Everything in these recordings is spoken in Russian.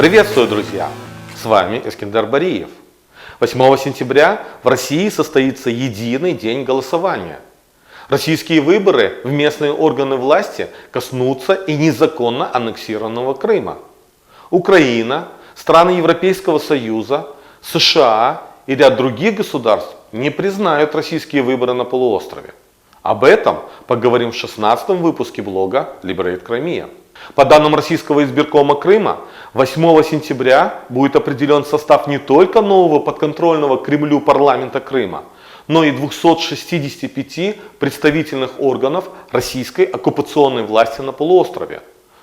Приветствую, друзья! С вами Искандер Бариев. 8 сентября в России состоится единый день голосования. Российские выборы в местные органы власти коснутся и незаконно аннексированного Крыма. Украина, страны Европейского Союза, США и ряд других государств не признают российские выборы на полуострове. Об этом поговорим в 16-м выпуске блога Liberate Crimea. По данным российского избиркома Крыма, 8 сентября будет определен состав не только нового подконтрольного Кремлю парламента Крыма, но и 265 представительных органов российской оккупационной власти на полуострове.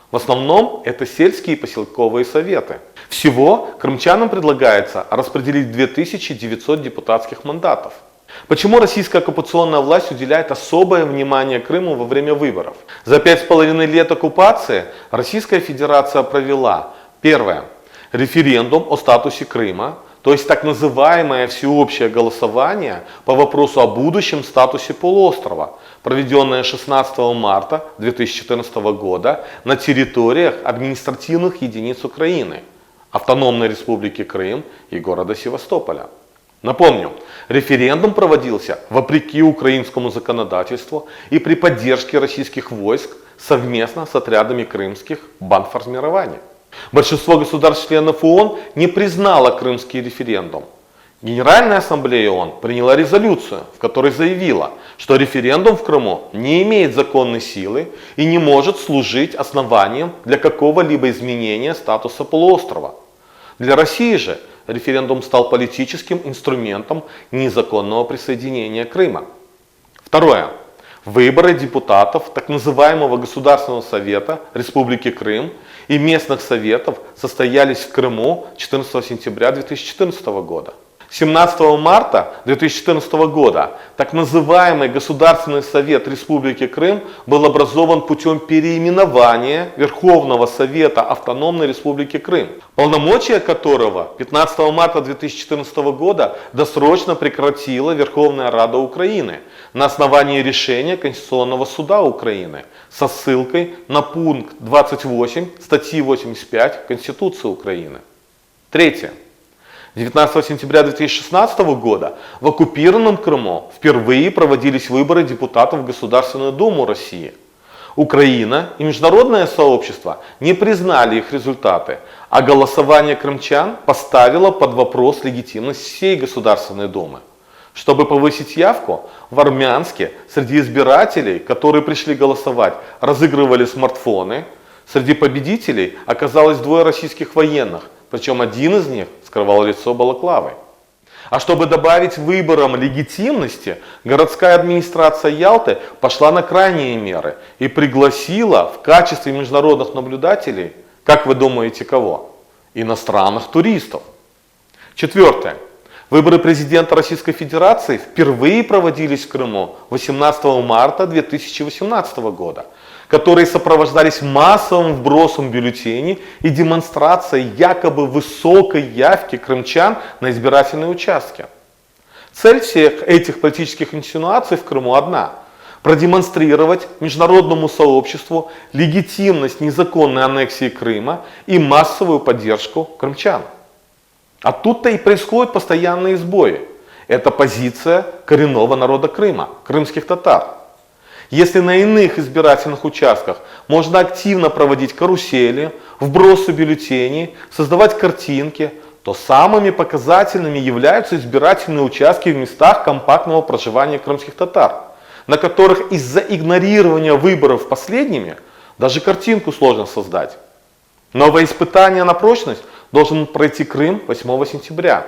В основном это сельские и поселковые советы. Всего крымчанам предлагается распределить 2900 депутатских мандатов. Почему российская оккупационная власть уделяет особое внимание Крыму во время выборов? За 5,5 лет оккупации Российская Федерация провела: первое, референдум о статусе Крыма, то есть так называемое всеобщее голосование по вопросу о будущем статусе полуострова, проведенное 16 марта 2014 года на территориях административных единиц Украины, Автономной Республики Крым и города Севастополя. Напомню, референдум проводился вопреки украинскому законодательству и при поддержке российских войск совместно с отрядами крымских бандформирований. Большинство государств-членов ООН не признало крымский референдум. Генеральная ассамблея ООН приняла резолюцию, в которой заявила, что референдум в Крыму не имеет законной силы и не может служить основанием для какого-либо изменения статуса полуострова. Для России же референдум стал политическим инструментом незаконного присоединения Крыма. Второе. Выборы депутатов так называемого Государственного совета Республики Крым и местных советов состоялись в Крыму 14 сентября 2014 года. 17 марта 2014 года так называемый Государственный совет Республики Крым был образован путем переименования Верховного Совета Автономной Республики Крым, полномочия которого 15 марта 2014 года досрочно прекратила Верховная Рада Украины на основании решения Конституционного суда Украины со ссылкой на пункт 28 статьи 85 Конституции Украины. Третье. 19 сентября 2016 года в оккупированном Крыму впервые проводились выборы депутатов в Государственную Думу России. Украина и международное сообщество не признали их результаты, а голосование крымчан поставило под вопрос легитимность всей Государственной Думы. Чтобы повысить явку, в Армянске среди избирателей, которые пришли голосовать, разыгрывали смартфоны. Среди победителей оказалось 2 российских военных, причем один из них скрывал лицо балаклавой. А чтобы добавить выборам легитимности, городская администрация Ялты пошла на крайние меры и пригласила в качестве международных наблюдателей, как вы думаете, кого? Иностранных туристов. Четвертое. Выборы президента Российской Федерации впервые проводились в Крыму 18 марта 2018 года, которые сопровождались массовым вбросом бюллетеней и демонстрацией якобы высокой явки крымчан на избирательные участки. Цель всех этих политических инсинуаций в Крыму одна – продемонстрировать международному сообществу легитимность незаконной аннексии Крыма и массовую поддержку крымчан. А тут-то и происходят постоянные сбои. Это позиция коренного народа Крыма, крымских татар. Если на иных избирательных участках можно активно проводить карусели, вбросы бюллетеней, создавать картинки, то самыми показательными являются избирательные участки в местах компактного проживания крымских татар, на которых из-за игнорирования выборов последними даже картинку сложно создать. Новое испытание на прочность должен пройти Крым 8 сентября.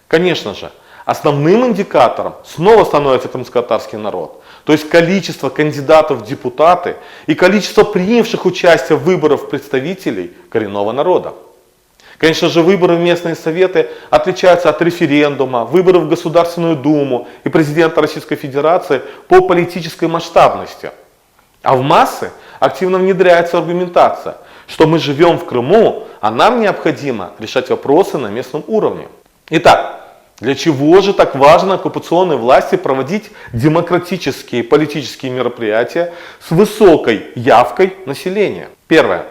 Конечно же, основным индикатором снова становится крымско-татарский народ, то есть количество кандидатов в депутаты и количество принявших участие в выборах представителей коренного народа. Конечно же, выборы в местные советы отличаются от референдума, выборов в Государственную Думу и президента Российской Федерации по политической масштабности. А в массы активно внедряется аргументация, что мы живем в Крыму, а нам необходимо решать вопросы на местном уровне. Итак, для чего же так важно оккупационной власти проводить демократические политические мероприятия с высокой явкой населения? Первое.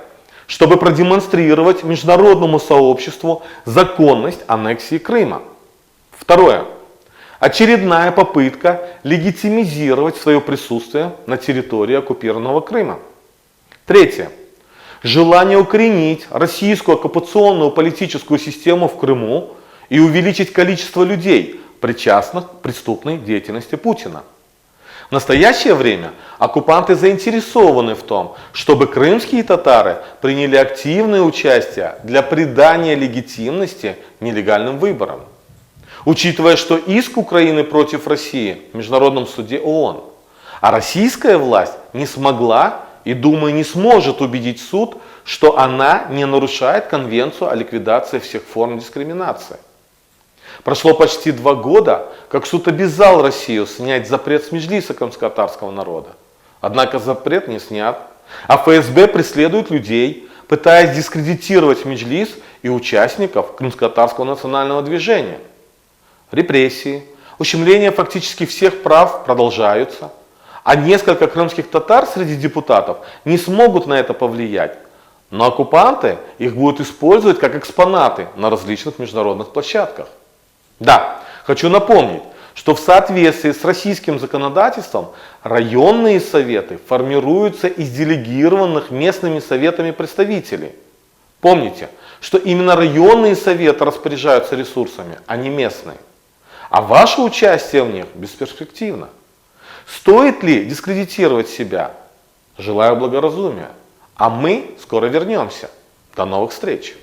чтобы продемонстрировать международному сообществу законность аннексии Крыма. Второе. Очередная попытка легитимизировать свое присутствие на территории оккупированного Крыма. Третье. Желание укоренить российскую оккупационную политическую систему в Крыму и увеличить количество людей, причастных к преступной деятельности Путина. В настоящее время оккупанты заинтересованы в том, чтобы крымские татары приняли активное участие для придания легитимности нелегальным выборам. Учитывая, что иск Украины против России в Международном суде ООН, а российская власть не смогла и, думаю, не сможет убедить суд, что она не нарушает Конвенцию о ликвидации всех форм дискриминации. Прошло почти 2 года, как суд обязал Россию снять запрет с меджлиса крымско-татарского народа. Однако запрет не снят, а ФСБ преследует людей, пытаясь дискредитировать меджлис и участников крымско-татарского национального движения. Репрессии, ущемление фактически всех прав продолжаются, а несколько крымских татар среди депутатов не смогут на это повлиять. Но оккупанты их будут использовать как экспонаты на различных международных площадках. Да, хочу напомнить, что в соответствии с российским законодательством районные советы формируются из делегированных местными советами представителей. Помните, что именно районные советы распоряжаются ресурсами, а не местные. А ваше участие в них бесперспективно. Стоит ли дискредитировать себя? Желаю благоразумия. А мы скоро вернемся. До новых встреч!